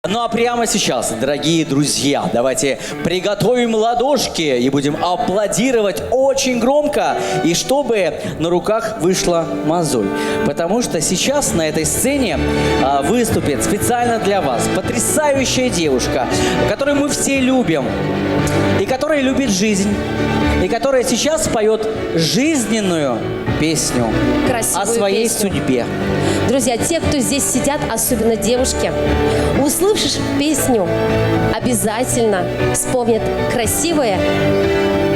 Ну а прямо сейчас, дорогие друзья, давайте приготовим ладошки и будем аплодировать очень громко, и чтобы на руках вышла мозоль. Потому что сейчас на этой сцене выступит специально для вас потрясающая девушка, которую мы все любим, и которая любит жизнь, и которая сейчас поет жизненную песню Красивую о своей песню. судьбе. Друзья, те, кто здесь сидят, особенно девушки, услышишь песню, обязательно вспомнят красивые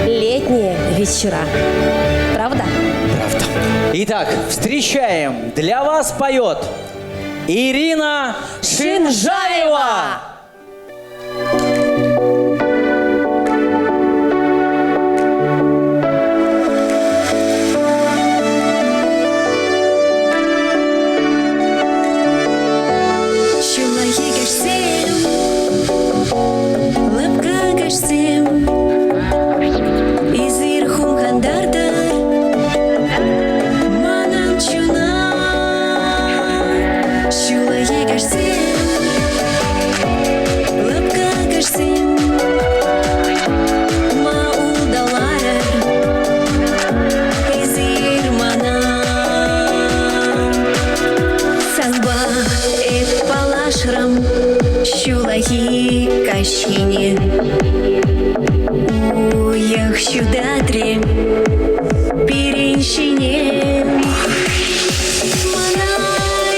летние вечера. Правда? Правда. Итак, встречаем. Для вас поет Ирина Шинжаева. Шулахи кашине уях шудатре перенщине мана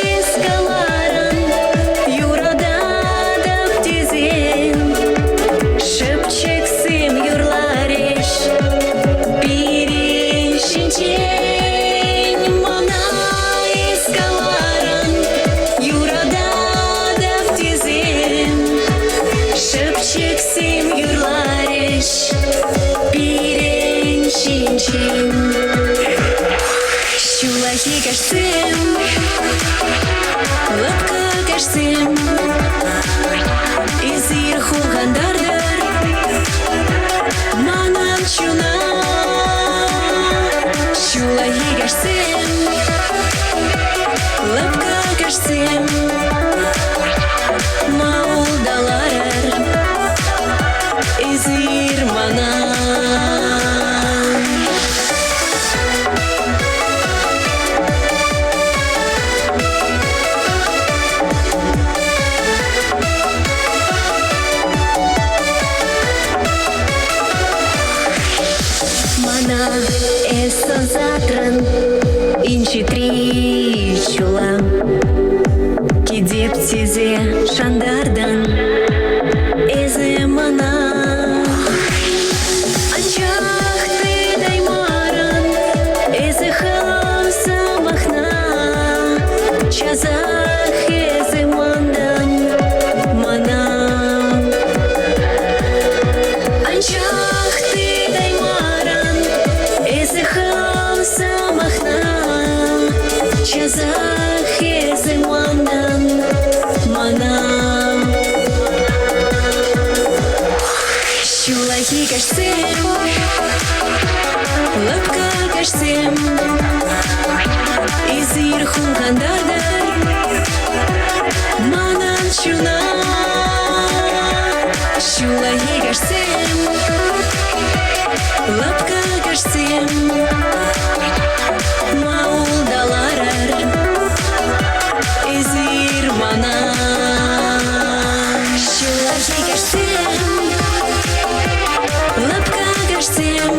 эскаларан юрада даптизен шепчек сым юрлареш перенщинчен мана эскаларан юрада даптизен шепчек сым юрлареш перенщинчен Шулахи кашсым лапка кашсым изир хулгандардар манан чуна Шулахи кашсым лапка кашсым маулдалар изир манан Мана эсо затран инчи три чула кидептизе шандардан эзе мана анчах ты даймаран эзе халса махна чазах эзе мандан мана анчах ты даймаран эзе халса махна чазах эзе мандан мана Шулахи кашсым лапка кашсым изир хулгандардар манан чуна Шулахи кашсым лапка кашсым маулдаларар изир манан Шулахи кашсым лапка кашсым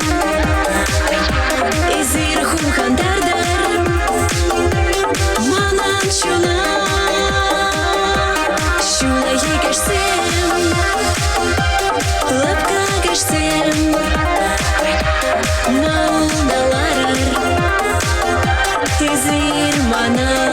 изир хулгандардар манан чуна Шулахи кашсым лапка кашсым маулдаларар изир манан